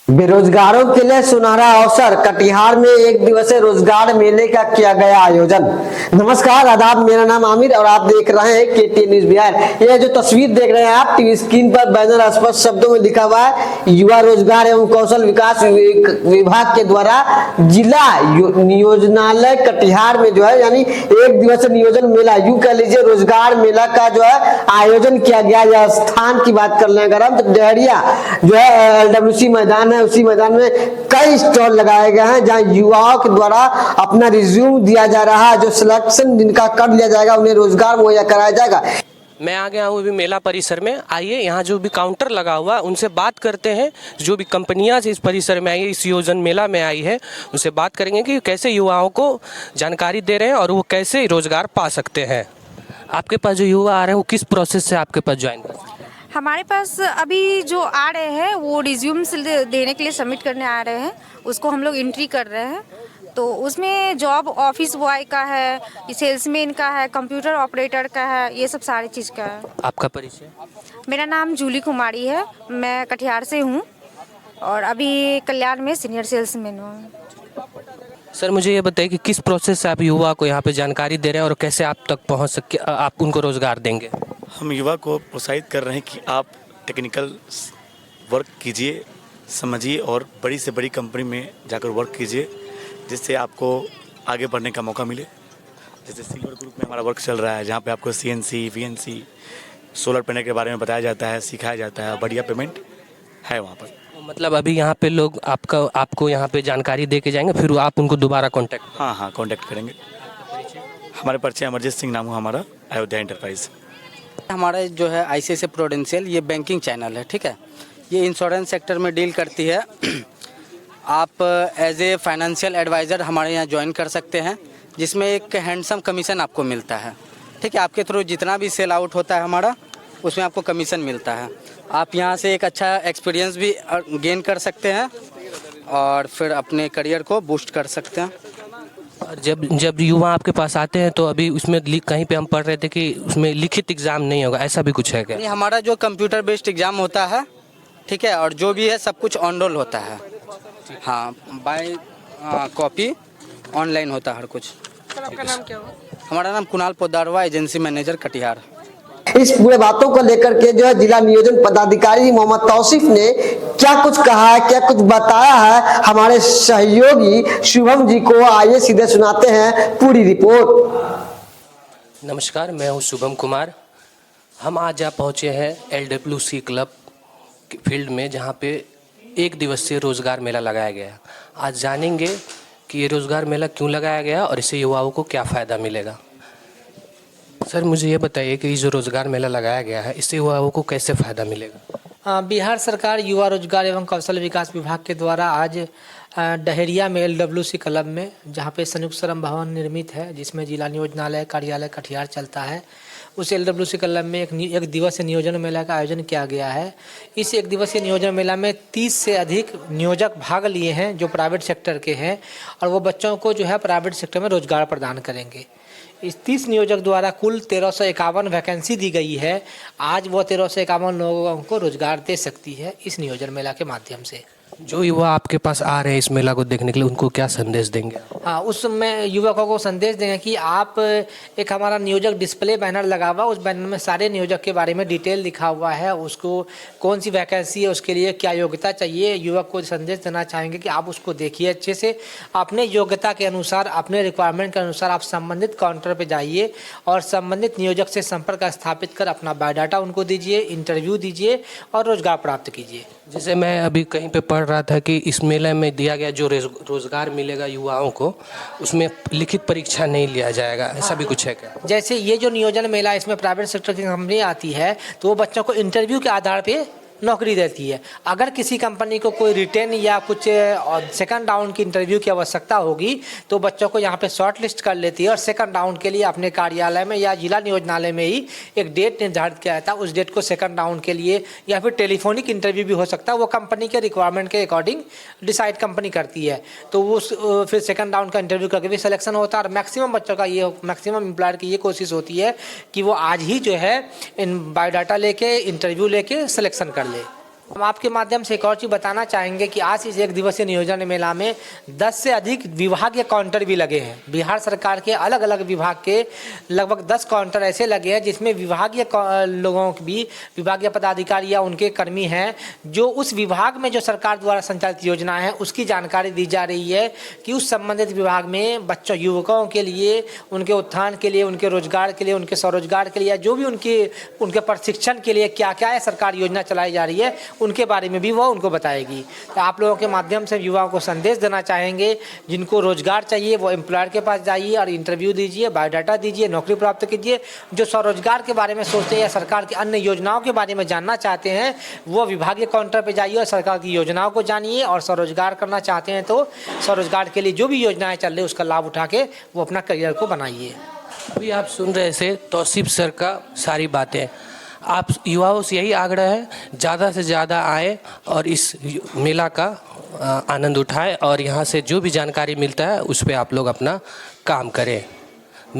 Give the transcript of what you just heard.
बेरोजगारों के लिए सुनहरा अवसर, कटिहार में एक दिवसीय रोजगार मेले का किया गया आयोजन। नमस्कार, आदाब, मेरा नाम आमिर और आप देख रहे हैं केटी न्यूज बिहार। ये जो तस्वीर देख रहे हैं आप टीवी स्क्रीन पर, बैनर स्पष्ट शब्दों में लिखा हुआ है युवा रोजगार एवं कौशल विकास विभाग के द्वारा जिला नियोजनालय कटिहार में जो है यानी एक दिवसीय नियोजन मेला, यूं कह लीजिए रोजगार मेला का जो है आयोजन किया गया। यह स्थान की बात कर ले अगर हम तो डहरिया जो है LWC मैदान, उसी मैदान में कई स्टॉल लगाए गए हैं जहां युवाओं के द्वारा अपना रिज्यूम दिया जा रहा है। जो सिलेक्शन जिनका कर लिया जाएगा उन्हें रोजगार मुहैया कराया जाएगा। मैं आ गया हूँ अभी मेला परिसर में। आइए यहाँ जो भी काउंटर लगा हुआ है उनसे बात करते हैं। जो भी कंपनियाँ इस परिसर में आई है, इस योजन मेला में आई है, उनसे बात करेंगे कि कैसे युवाओं को जानकारी दे रहे हैं और वो कैसे रोजगार पा सकते हैं। आपके पास जो युवा आ रहे हैं वो किस प्रोसेस से आपके पास ज्वाइन कर सकते हैं? हमारे पास अभी जो आ रहे हैं वो रिज्यूम देने के लिए सबमिट करने आ रहे हैं, उसको हम लोग एंट्री कर रहे हैं। तो उसमें जॉब ऑफिस बॉय का है, सेल्समैन का है, कंप्यूटर ऑपरेटर का है, ये सब सारी चीज़ का है। आपका परिचय? मेरा नाम जूली कुमारी है, मैं कटिहार से हूँ और अभी कल्याण में सीनियर सेल्समैन हूँ। सर मुझे ये बताइए कि किस प्रोसेस से आप युवा को यहाँ पे जानकारी दे रहे हैं और कैसे आप तक पहुँच सके, आप उनको रोजगार देंगे? हम युवा को प्रोत्साहित कर रहे हैं कि आप टेक्निकल वर्क कीजिए, समझिए और बड़ी से बड़ी कंपनी में जाकर वर्क कीजिए, जिससे आपको आगे बढ़ने का मौका मिले। जैसे सिल्वर ग्रुप में हमारा वर्क चल रहा है, जहाँ पे आपको CNC, VNC, सोलर पैनल के बारे में बताया जाता है, सिखाया जाता है, बढ़िया पेमेंट है वहाँ पर। मतलब अभी यहाँ पे लोग आपको यहाँ पे जानकारी दे के जाएंगे, फिर आप उनको दोबारा कांटेक्ट? हाँ, कांटेक्ट करेंगे। हमारे परिचय अमरजीत सिंह नाम है हमारा, अयोध्या एंटरप्राइज। हमारा जो है ICICI प्रूडेंशियल, ये बैंकिंग चैनल है, ठीक है। ये इंश्योरेंस सेक्टर में डील करती है। आप एज ए फाइनेंशियल एडवाइज़र हमारे यहाँ ज्वाइन कर सकते हैं, जिसमें एक हैंडसम कमीशन आपको मिलता है, ठीक है। आपके थ्रू जितना भी सेल आउट होता है हमारा, उसमें आपको कमीशन मिलता है। आप यहाँ से एक अच्छा एक्सपीरियंस भी गेन कर सकते हैं और फिर अपने करियर को बूस्ट कर सकते हैं। और जब युवा आपके पास आते हैं तो अभी उसमें कहीं पे हम पढ़ रहे थे कि उसमें लिखित एग्ज़ाम नहीं होगा, ऐसा भी कुछ है क्या? नहीं, हमारा जो कंप्यूटर बेस्ड एग्ज़ाम होता है, ठीक है, और जो भी है सब कुछ ऑन रोल होता है। हाँ, बाय कॉपी ऑनलाइन होता है हर कुछ। सर आपका नाम क्या हुआ? हमारा नाम कुणाल पोदारवा, एजेंसी मैनेजर कटिहार। इस पूरे बातों को लेकर के जो है जिला नियोजन पदाधिकारी मोहम्मद तौसीफ ने क्या कुछ कहा है, क्या कुछ बताया है हमारे सहयोगी शुभम जी को, आइए सीधे सुनाते हैं पूरी रिपोर्ट। नमस्कार, मैं हूँ शुभम कुमार। हम आज यहाँ पहुँचे हैं LWC क्लब फील्ड में, जहाँ पे एक दिवसीय रोज़गार मेला लगाया गया। आज जानेंगे कि ये रोज़गार मेला क्यों लगाया गया और इससे युवाओं को क्या फ़ायदा मिलेगा। सर मुझे ये बताइए कि ये जो रोज़गार मेला लगाया गया है, इससे युवाओं को कैसे फ़ायदा मिलेगा? बिहार सरकार युवा रोजगार एवं कौशल विकास विभाग के द्वारा आज डहरिया में LWC क्लब में, जहाँ पे संयुक्त श्रम भवन निर्मित है, जिसमें जिला नियोजनालय कार्यालय कटिहार चलता है, उस LWC क्लब में एक दिवसीय नियोजन मेला का आयोजन किया गया है। इस एक दिवसीय नियोजन मेला में 30 से अधिक नियोजक भाग लिए हैं जो प्राइवेट सेक्टर के हैं, और वो बच्चों को जो है प्राइवेट सेक्टर में रोजगार प्रदान करेंगे। इस 30 नियोजक द्वारा कुल 1351 वैकेंसी दी गई है। आज वो 1351 लोगों को रोजगार दे सकती है इस नियोजन मेला के माध्यम से। जो युवा आपके पास आ रहे हैं इस मेला को देखने के लिए, उनको क्या संदेश देंगे? हाँ, उसमें युवकों को संदेश देंगे कि आप, एक हमारा नियोजक डिस्प्ले बैनर लगा हुआ, उस बैनर में सारे नियोजक के बारे में डिटेल लिखा हुआ है, उसको कौन सी वैकेंसी है, उसके लिए क्या योग्यता चाहिए। युवक को संदेश देना चाहेंगे कि आप उसको देखिए अच्छे से, अपने योग्यता के अनुसार, अपने रिक्वायरमेंट के अनुसार आप संबंधित काउंटर पर जाइए और संबंधित नियोजक से संपर्क स्थापित कर अपना बायोडाटा उनको दीजिए, इंटरव्यू दीजिए और रोजगार प्राप्त कीजिए। जैसे मैं अभी कहीं पे पढ़ रहा था कि इस मेले में दिया गया जो रोजगार मिलेगा युवाओं को, उसमें लिखित परीक्षा नहीं लिया जाएगा, ऐसा भी कुछ है क्या? जैसे ये जो नियोजन मेला, इसमें प्राइवेट सेक्टर की कंपनी आती है तो वो बच्चों को इंटरव्यू के आधार पे नौकरी देती है। अगर किसी कंपनी को कोई रिटेन या कुछ सेकंड राउंड की इंटरव्यू की आवश्यकता होगी तो बच्चों को यहाँ पे शॉर्ट लिस्ट कर लेती है और सेकंड राउंड के लिए अपने कार्यालय में या जिला नियोजनालय में ही एक डेट निर्धारित किया जाता है। उस डेट को सेकंड राउंड के लिए या फिर टेलीफोनिक इंटरव्यू भी हो सकता है, वो कंपनी के रिक्वायरमेंट के अकॉर्डिंग डिसाइड कंपनी करती है। तो वो फिर सेकंड राउंड का इंटरव्यू करके भी सिलेक्शन होता है। और मैक्सिमम बच्चों का ये, मैक्सिमम एम्प्लॉयर की ये कोशिश होती है कि वो आज ही जो है इन बायोडाटा लेके इंटरव्यू लेके सिलेक्शन कर ले। हम आपके माध्यम से एक और चीज़ बताना चाहेंगे कि आज इस एक दिवसीय नियोजन मेला में 10 से अधिक विभागीय काउंटर भी लगे हैं। बिहार सरकार के अलग अलग विभाग के लगभग 10 काउंटर ऐसे लगे हैं जिसमें विभागीय लोगों की भी, विभागीय पदाधिकारी या उनके कर्मी हैं जो उस विभाग में जो सरकार द्वारा संचालित योजना है उसकी जानकारी दी जा रही है कि उस संबंधित विभाग में बच्चों, युवकों के लिए, उनके उत्थान के लिए, उनके रोजगार के लिए, उनके स्वरोजगार के लिए, जो भी उनके प्रशिक्षण के लिए क्या क्या है सरकार योजना चलाई जा रही है उनके बारे में भी वो उनको बताएगी। तो आप लोगों के माध्यम से युवाओं को संदेश देना चाहेंगे, जिनको रोजगार चाहिए वो एम्प्लॉयर के पास जाइए और इंटरव्यू दीजिए, बायोडाटा दीजिए, नौकरी प्राप्त कीजिए। जो स्वरोजगार के बारे में सोचते हैं या सरकार की अन्य योजनाओं के बारे में जानना चाहते हैं वो विभागीय काउंटर पर जाइए और सरकार की योजनाओं को जानिए। और स्वरोजगार करना चाहते हैं तो स्वरोजगार के लिए जो भी योजनाएं चल रही है उसका लाभ उठा के वो अपना करियर को बनाइए। अभी आप सुन रहे थे तौसीफ सर का सारी बातें। आप युवाओं से यही आग्रह है, ज़्यादा से ज़्यादा आए और इस मेला का आनंद उठाएं और यहाँ से जो भी जानकारी मिलता है उस पर आप लोग अपना काम करें।